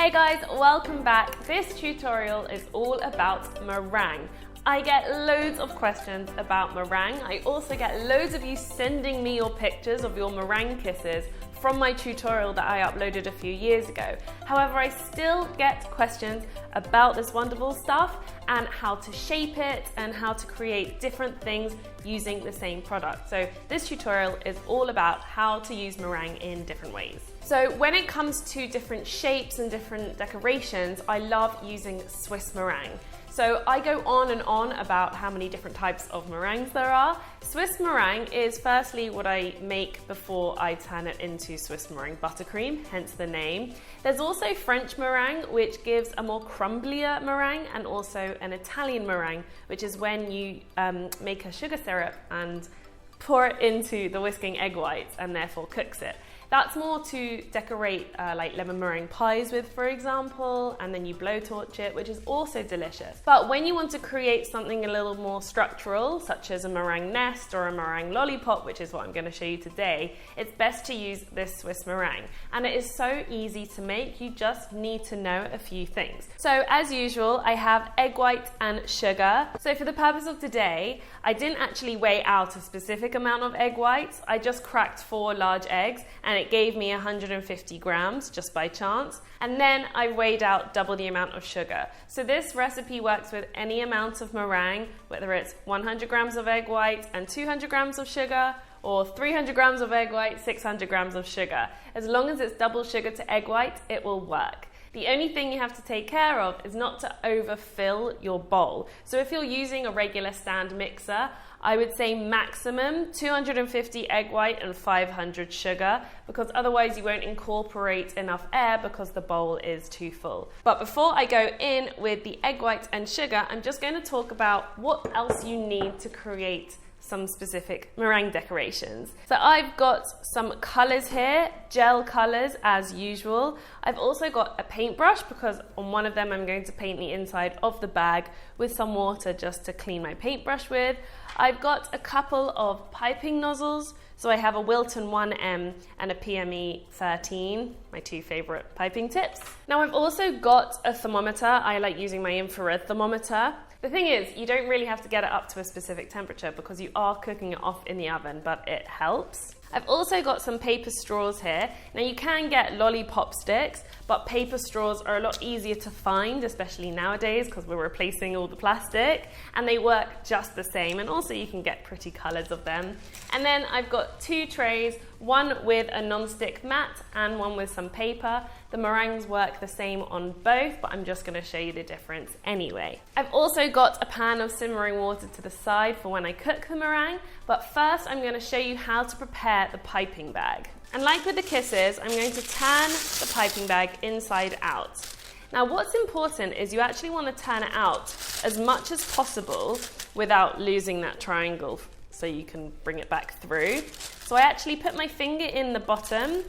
Hey guys, welcome back. This tutorial is all about meringue. I get loads of questions about meringue. I also get loads of you sending me your pictures of your meringue kisses from my tutorial that I uploaded a few years ago. However, I still get questions about this wonderful stuff and how to shape it and how to create different things using the same product. So this tutorial is all about how to use meringue in different ways. So when it comes to different shapes and different decorations, I love using Swiss meringue. So I go on and on about how many different types of meringues there are. Swiss meringue is firstly what I make before I turn it into Swiss meringue buttercream, hence the name. There's also French meringue, which gives a more crumblier meringue, and also an Italian meringue, which is when you make a sugar syrup and pour it into the whisking egg whites and therefore cooks it. That's more to decorate like lemon meringue pies with, for example, and then you blowtorch it, which is also delicious. But when you want to create something a little more structural, such as a meringue nest or a meringue lollipop, which is what I'm going to show you today, it's best to use this Swiss meringue. And it is so easy to make, you just need to know a few things. So as usual, I have egg white and sugar. So for the purpose of today, I didn't actually weigh out a specific amount of egg whites. I just cracked 4 large eggs and it gave me 150 grams just by chance. And then I weighed out double the amount of sugar. So this recipe works with any amount of meringue, whether it's 100 grams of egg white and 200 grams of sugar, or 300 grams of egg white, 600 grams of sugar. As long as it's double sugar to egg white, it will work. The only thing you have to take care of is not to overfill your bowl. So if you're using a regular stand mixer, I would say maximum 250 egg white and 500 sugar, because otherwise you won't incorporate enough air because the bowl is too full. But before I go in with the egg white and sugar, I'm just going to talk about what else you need to create some specific meringue decorations. So I've got some colours here, gel colours as usual. I've also got a paintbrush because on one of them I'm going to paint the inside of the bag with some water just to clean my paintbrush with. I've got a couple of piping nozzles. So I have a Wilton 1M and a PME 13, my 2 favourite piping tips. Now I've also got a thermometer. I like using my infrared thermometer. The thing is, you don't really have to get it up to a specific temperature because you are cooking it off in the oven, but it helps. I've also got some paper straws here. Now you can get lollipop sticks, but paper straws are a lot easier to find, especially nowadays because we're replacing all the plastic, and they work just the same, and also you can get pretty colours of them. And then I've got 2 trays, one with a non-stick mat and one with some paper. The meringues work the same on both, but I'm just going to show you the difference anyway. I've also got a pan of simmering water to the side for when I cook the meringue, but first I'm going to show you how to prepare the piping bag. And like with the kisses, I'm going to turn the piping bag inside out. Now what's important is you actually want to turn it out as much as possible without losing that triangle so you can bring it back through. So I actually put my finger in the bottom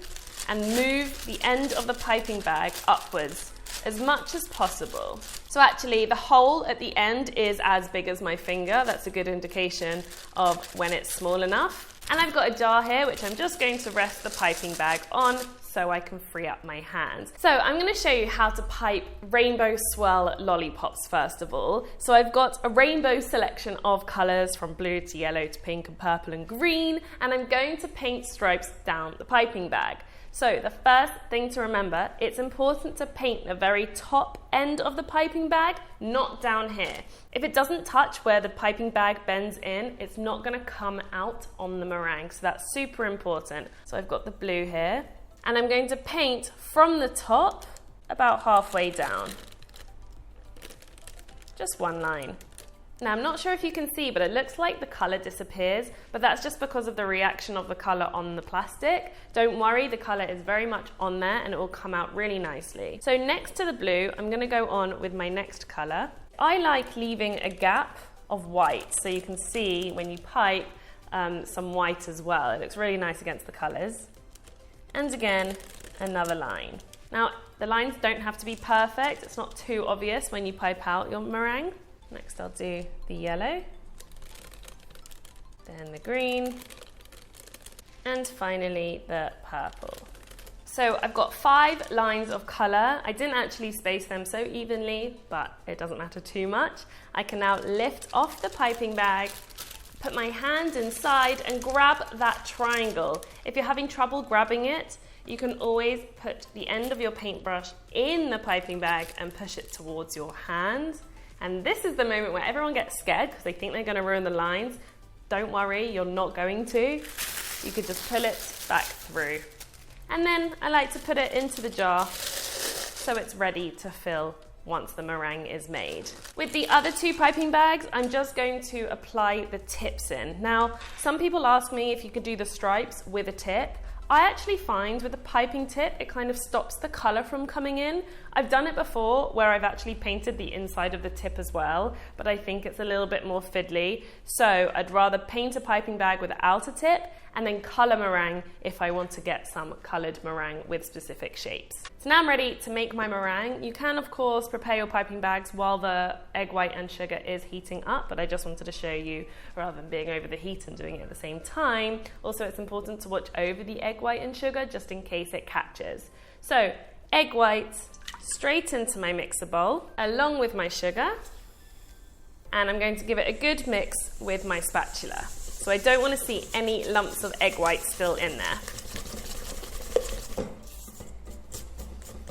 and move the end of the piping bag upwards as much as possible. So actually the hole at the end is as big as my finger. That's a good indication of when it's small enough. And I've got a jar here which I'm just going to rest the piping bag on so I can free up my hands. So I'm going to show you how to pipe rainbow swirl lollipops first of all. So I've got a rainbow selection of colours from blue to yellow to pink and purple and green, and I'm going to paint stripes down the piping bag. So the first thing to remember, it's important to paint the very top end of the piping bag, not down here. If it doesn't touch where the piping bag bends in, it's not going to come out on the meringue. So that's super important. So I've got the blue here, and I'm going to paint from the top about halfway down. Just one line. Now I'm not sure if you can see, but it looks like the colour disappears, but that's just because of the reaction of the colour on the plastic. Don't worry, the colour is very much on there and it will come out really nicely. So next to the blue, I'm going to go on with my next colour. I like leaving a gap of white so you can see when you pipe some white as well. It looks really nice against the colours. And again, another line. Now the lines don't have to be perfect, it's not too obvious when you pipe out your meringue. Next I'll do the yellow, then the green, and finally the purple. So I've got 5 lines of colour. I didn't actually space them so evenly, but it doesn't matter too much. I can now lift off the piping bag, put my hand inside and grab that triangle. If you're having trouble grabbing it, you can always put the end of your paintbrush in the piping bag and push it towards your hand. And this is the moment where everyone gets scared because they think they're going to ruin the lines. Don't worry, you're not going to. You could just pull it back through. And then I like to put it into the jar so it's ready to fill once the meringue is made. With the other 2 piping bags, I'm just going to apply the tips in. Now, some people ask me if you could do the stripes with a tip. I actually find with the piping tip, it kind of stops the colour from coming in. I've done it before where I've actually painted the inside of the tip as well, but I think it's a little bit more fiddly. So I'd rather paint a piping bag without a tip and then colour meringue if I want to get some coloured meringue with specific shapes. So now I'm ready to make my meringue. You can of course prepare your piping bags while the egg white and sugar is heating up, but I just wanted to show you rather than being over the heat and doing it at the same time. Also, it's important to watch over the egg white and sugar just in case it catches. So egg white straight into my mixer bowl along with my sugar, and I'm going to give it a good mix with my spatula. So I don't want to see any lumps of egg white still in there.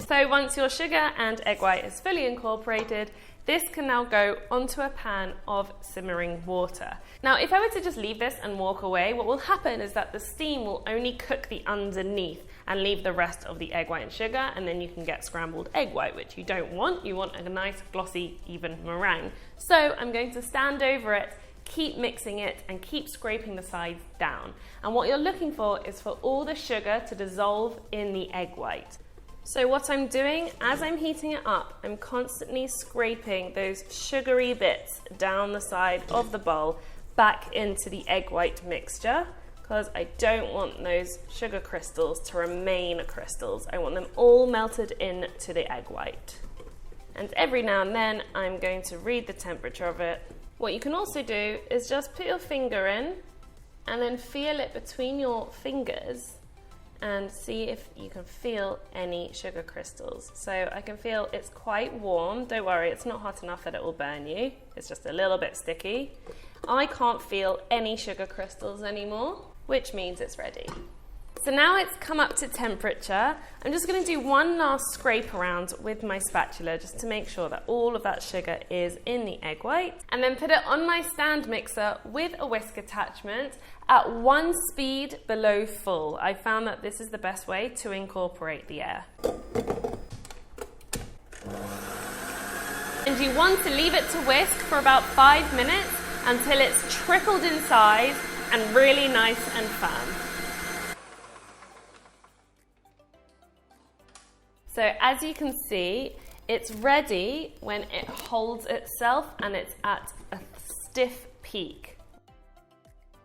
So once your sugar and egg white is fully incorporated, this can now go onto a pan of simmering water. Now, if I were to just leave this and walk away, what will happen is that the steam will only cook the underneath and leave the rest of the egg white and sugar, and then you can get scrambled egg white, which you don't want. You want a nice, glossy, even meringue. So I'm going to stand over it, keep mixing it and keep scraping the sides down. And what you're looking for is for all the sugar to dissolve in the egg white. So what I'm doing as I'm heating it up, I'm constantly scraping those sugary bits down the side of the bowl back into the egg white mixture, because I don't want those sugar crystals to remain crystals. I want them all melted into the egg white. And every now and then I'm going to read the temperature of it. What you can also do is just put your finger in and then feel it between your fingers and see if you can feel any sugar crystals. So I can feel it's quite warm. Don't worry, it's not hot enough that it will burn you. It's just a little bit sticky. I can't feel any sugar crystals anymore, which means it's ready. So now it's come up to temperature. I'm just going to do one last scrape around with my spatula just to make sure that all of that sugar is in the egg white, and then put it on my stand mixer with a whisk attachment at 1 speed below full. I found that this is the best way to incorporate the air. And you want to leave it to whisk for about 5 minutes until it's trickled in size and really nice and firm. So as you can see, it's ready when it holds itself and it's at a stiff peak.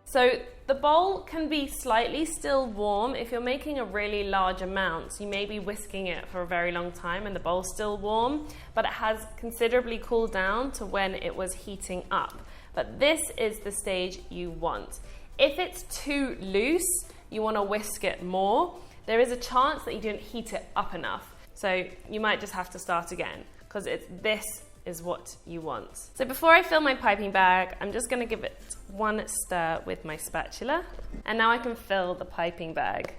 So the bowl can be slightly still warm. If you're making a really large amount, you may be whisking it for a very long time and the bowl's still warm, but it has considerably cooled down to when it was heating up. But this is the stage you want. If it's too loose, you want to whisk it more. There is a chance that you didn't heat it up enough. So you might just have to start again, because this is what you want. So before I fill my piping bag, I'm just going to give it one stir with my spatula. And now I can fill the piping bag.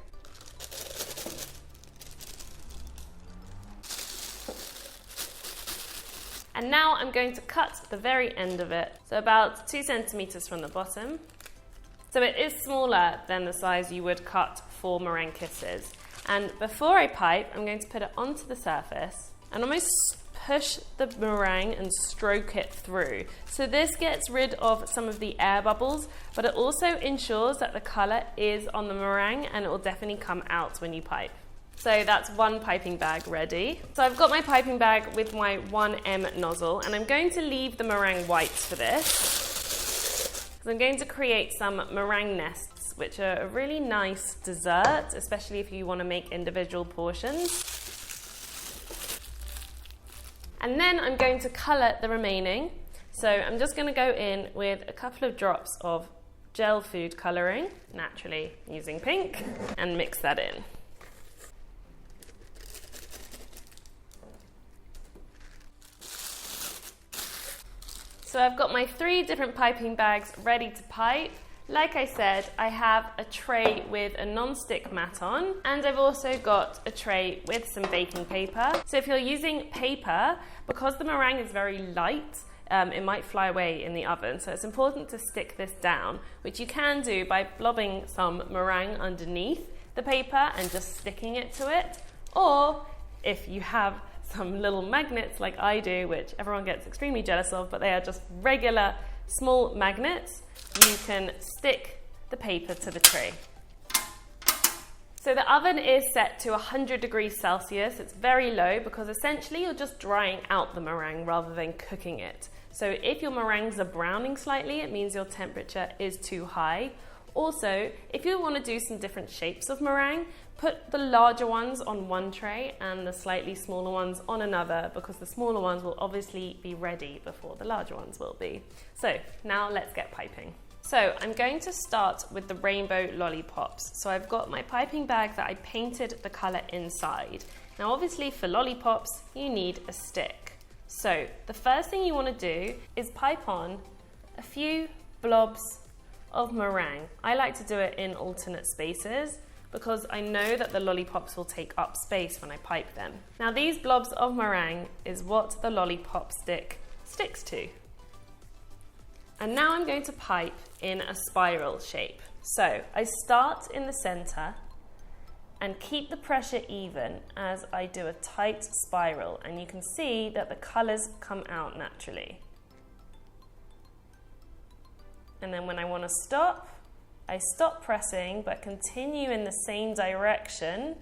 And now I'm going to cut the very end of it, so about 2 centimeters from the bottom. So it is smaller than the size you would cut for meringue kisses. And before I pipe, I'm going to put it onto the surface and almost push the meringue and stroke it through. So this gets rid of some of the air bubbles, but it also ensures that the colour is on the meringue and it will definitely come out when you pipe. So that's one piping bag ready. So I've got my piping bag with my 1M nozzle, and I'm going to leave the meringue whites for this, because I'm going to create some meringue nests, which are a really nice dessert, especially if you want to make individual portions. And then I'm going to colour the remaining. So I'm just going to go in with a couple of drops of gel food colouring, naturally using pink, and mix that in. So I've got my 3 different piping bags ready to pipe. Like I said, I have a tray with a non-stick mat on, and I've also got a tray with some baking paper. So if you're using paper, because the meringue is very light, it might fly away in the oven. So it's important to stick this down, which you can do by blobbing some meringue underneath the paper and just sticking it to it. Or if you have some little magnets like I do, which everyone gets extremely jealous of, but they are just regular small magnets, you can stick the paper to the tray. So the oven is set to 100 degrees Celsius. It's very low because essentially you're just drying out the meringue rather than cooking it. So if your meringues are browning slightly, it means your temperature is too high. Also, if you want to do some different shapes of meringue, put the larger ones on one tray and the slightly smaller ones on another, because the smaller ones will obviously be ready before the larger ones will be. So now let's get piping. So I'm going to start with the rainbow lollipops. So I've got my piping bag that I painted the colour inside. Now obviously for lollipops, you need a stick. So the first thing you want to do is pipe on a few blobs of meringue. I like to do it in alternate spaces because I know that the lollipops will take up space when I pipe them. Now these blobs of meringue is what the lollipop stick sticks to. And now I'm going to pipe in a spiral shape. So I start in the center and keep the pressure even as I do a tight spiral, and you can see that the colors come out naturally. And then when I want to stop, I stop pressing but continue in the same direction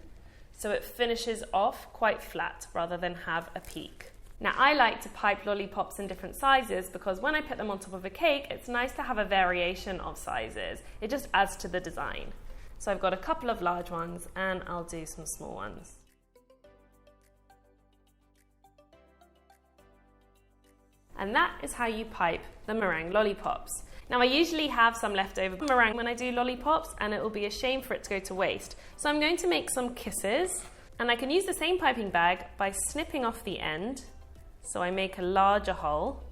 so it finishes off quite flat rather than have a peak. Now I like to pipe lollipops in different sizes because when I put them on top of a cake, it's nice to have a variation of sizes. It just adds to the design. So I've got a couple of large ones and I'll do some small ones. And that is how you pipe the meringue lollipops. Now I usually have some leftover meringue when I do lollipops, and it will be a shame for it to go to waste. So I'm going to make some kisses, and I can use the same piping bag by snipping off the end. So I make a larger hole.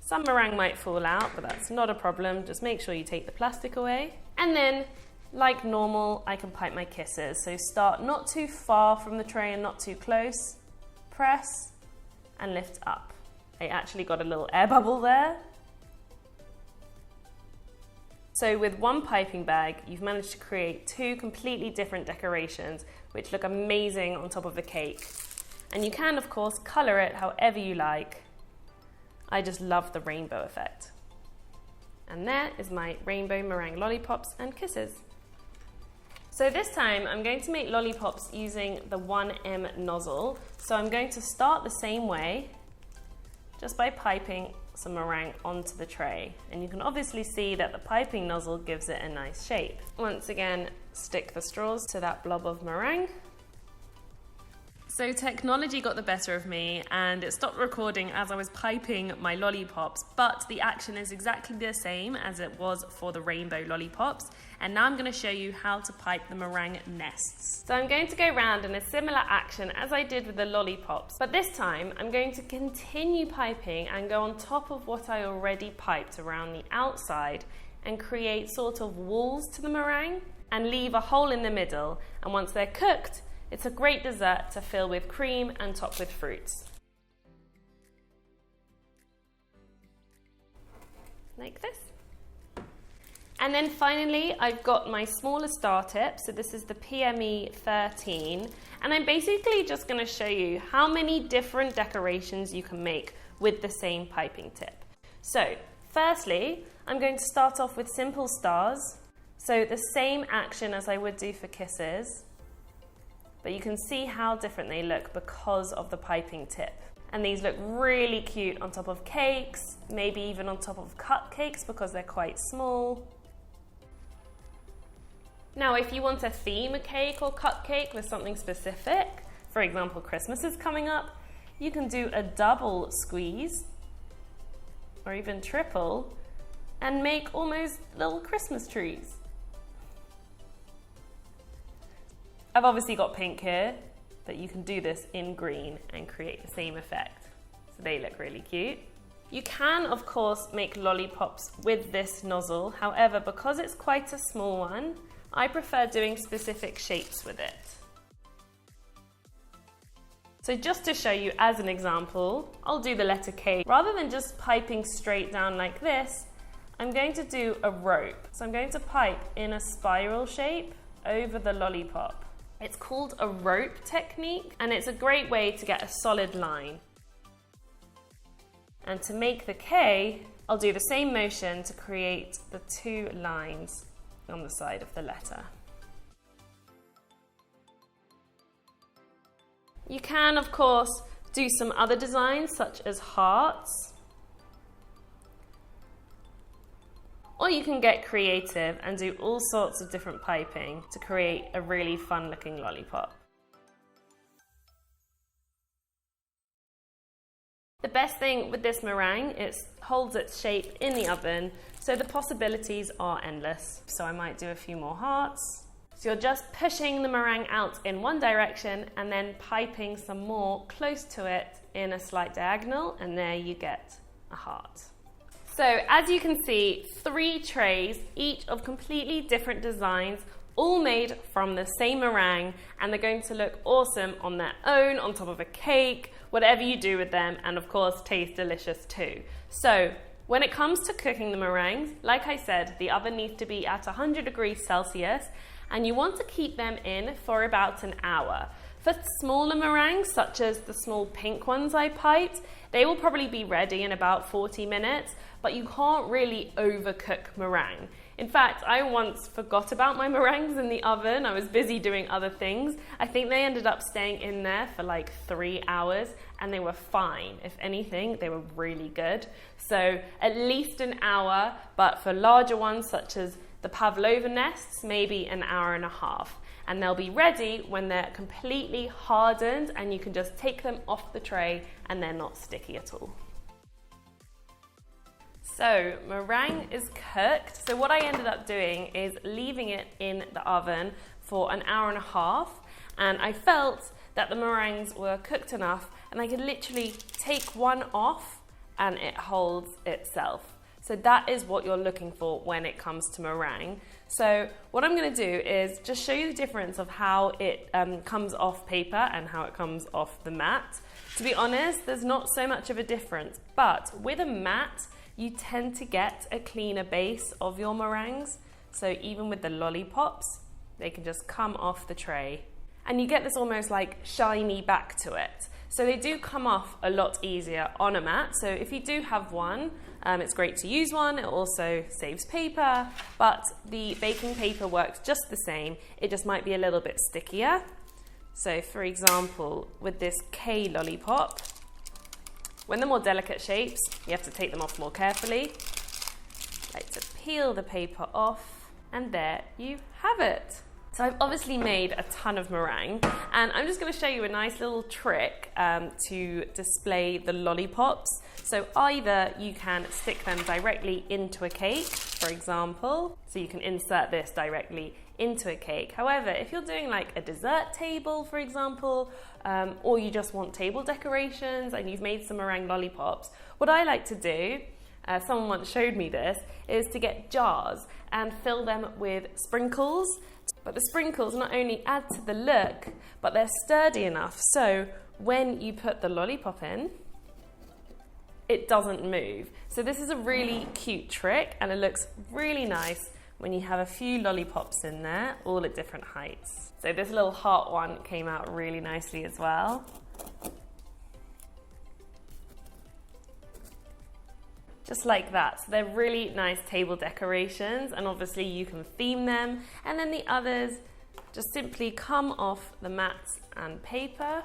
Some meringue might fall out, but that's not a problem. Just make sure you take the plastic away. And then, like normal, I can pipe my kisses. So start not too far from the tray and not too close. Press and lift up. I actually got a little air bubble there. So with one piping bag, you've managed to create 2 completely different decorations which look amazing on top of a cake. And you can, of course, colour it however you like. I just love the rainbow effect. And there is my rainbow meringue lollipops and kisses. So this time I'm going to make lollipops using the 1M nozzle. So I'm going to start the same way, just by piping some meringue onto the tray. And you can obviously see that the piping nozzle gives it a nice shape. Once again, stick the straws to that blob of meringue. So technology got the better of me and it stopped recording as I was piping my lollipops, but the action is exactly the same as it was for the rainbow lollipops. And now I'm going to show you how to pipe the meringue nests. So I'm going to go round in a similar action as I did with the lollipops, but this time I'm going to continue piping and go on top of what I already piped around the outside and create sort of walls to the meringue and leave a hole in the middle. And once they're cooked, it's a great dessert to fill with cream and top with fruits. Like this. And then finally, I've got my smaller star tip. So this is the PME 13. And I'm basically just going to show you how many different decorations you can make with the same piping tip. So firstly, I'm going to start off with simple stars. So the same action as I would do for kisses. But you can see how different they look because of the piping tip. And these look really cute on top of cakes, maybe even on top of cupcakes because they're quite small. Now, if you want to theme a cake or cupcake with something specific, for example, Christmas is coming up, you can do a double squeeze or even triple and make almost little Christmas trees. I've obviously got pink here, but you can do this in green and create the same effect. So they look really cute. You can, of course, make lollipops with this nozzle. However, because it's quite a small one, I prefer doing specific shapes with it. So just to show you as an example, I'll do the letter K. Rather than just piping straight down like this, I'm going to do a rope. So I'm going to pipe in a spiral shape over the lollipop. It's called a rope technique, and it's a great way to get a solid line. And to make the K, I'll do the same motion to create the two lines on the side of the letter. You can, of course, do some other designs such as hearts. Or you can get creative and do all sorts of different piping to create a really fun looking lollipop. The best thing with this meringue is it holds its shape in the oven, so the possibilities are endless. So I might do a few more hearts. So you're just pushing the meringue out in one direction and then piping some more close to it in a slight diagonal, and there you get a heart. So as you can see, 3 trays, each of completely different designs, all made from the same meringue, and they're going to look awesome on their own, on top of a cake, whatever you do with them, and of course taste delicious too. So when it comes to cooking the meringues, like I said, the oven needs to be at 100 degrees Celsius, and you want to keep them in for about an hour. For smaller meringues, such as the small pink ones I piped, they will probably be ready in about 40 minutes, but you can't really overcook meringue. In fact, I once forgot about my meringues in the oven. I was busy doing other things. I think they ended up staying in there for like 3 hours, and they were fine. If anything, they were really good. So at least an hour, but for larger ones such as the pavlova nests, maybe an hour and a half. And they'll be ready when they're completely hardened, and you can just take them off the tray and they're not sticky at all. So meringue is cooked. So what I ended up doing is leaving it in the oven for an hour and a half, and I felt that the meringues were cooked enough, and I could literally take one off and it holds itself. So that is what you're looking for when it comes to meringue. So what I'm going to do is just show you the difference of how it comes off paper and how it comes off the mat. To be honest, there's not so much of a difference, but with a mat, you tend to get a cleaner base of your meringues. So even with the lollipops, they can just come off the tray. And you get this almost like shiny back to it. So they do come off a lot easier on a mat. So if you do have one, it's great to use one. It also saves paper, but the baking paper works just the same. It just might be a little bit stickier. So for example, with this K lollipop, when they're more delicate shapes, you have to take them off more carefully. Like to peel the paper off, and there you have it. So I've obviously made a ton of meringue, and I'm just going to show you a nice little trick to display the lollipops. So either you can stick them directly into a cake, for example, so you can insert this directly into a cake. However, if you're doing like a dessert table, for example, or you just want table decorations and you've made some meringue lollipops, what I like to do, someone once showed me this, is to get jars and fill them with sprinkles. But the sprinkles not only add to the look, but they're sturdy enough so when you put the lollipop in, it doesn't move. So this is a really cute trick, and it looks really nice when you have a few lollipops in there, all at different heights. So this little heart one came out really nicely as well. Just like that. So they're really nice table decorations, and obviously you can theme them, and then the others just simply come off the mats and paper.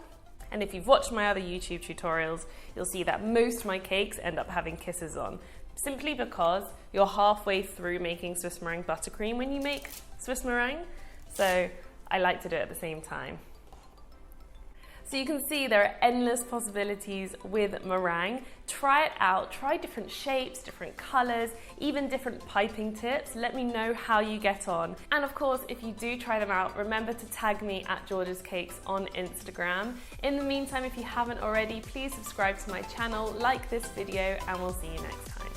And if you've watched my other YouTube tutorials, you'll see that most of my cakes end up having kisses on, simply because you're halfway through making Swiss meringue buttercream when you make Swiss meringue. So I like to do it at the same time. So you can see there are endless possibilities with meringue. Try it out, try different shapes, different colors, even different piping tips. Let me know how you get on. And of course, if you do try them out, remember to tag me at Georgia's Cakes on Instagram. In the meantime, if you haven't already, please subscribe to my channel, like this video, and we'll see you next time.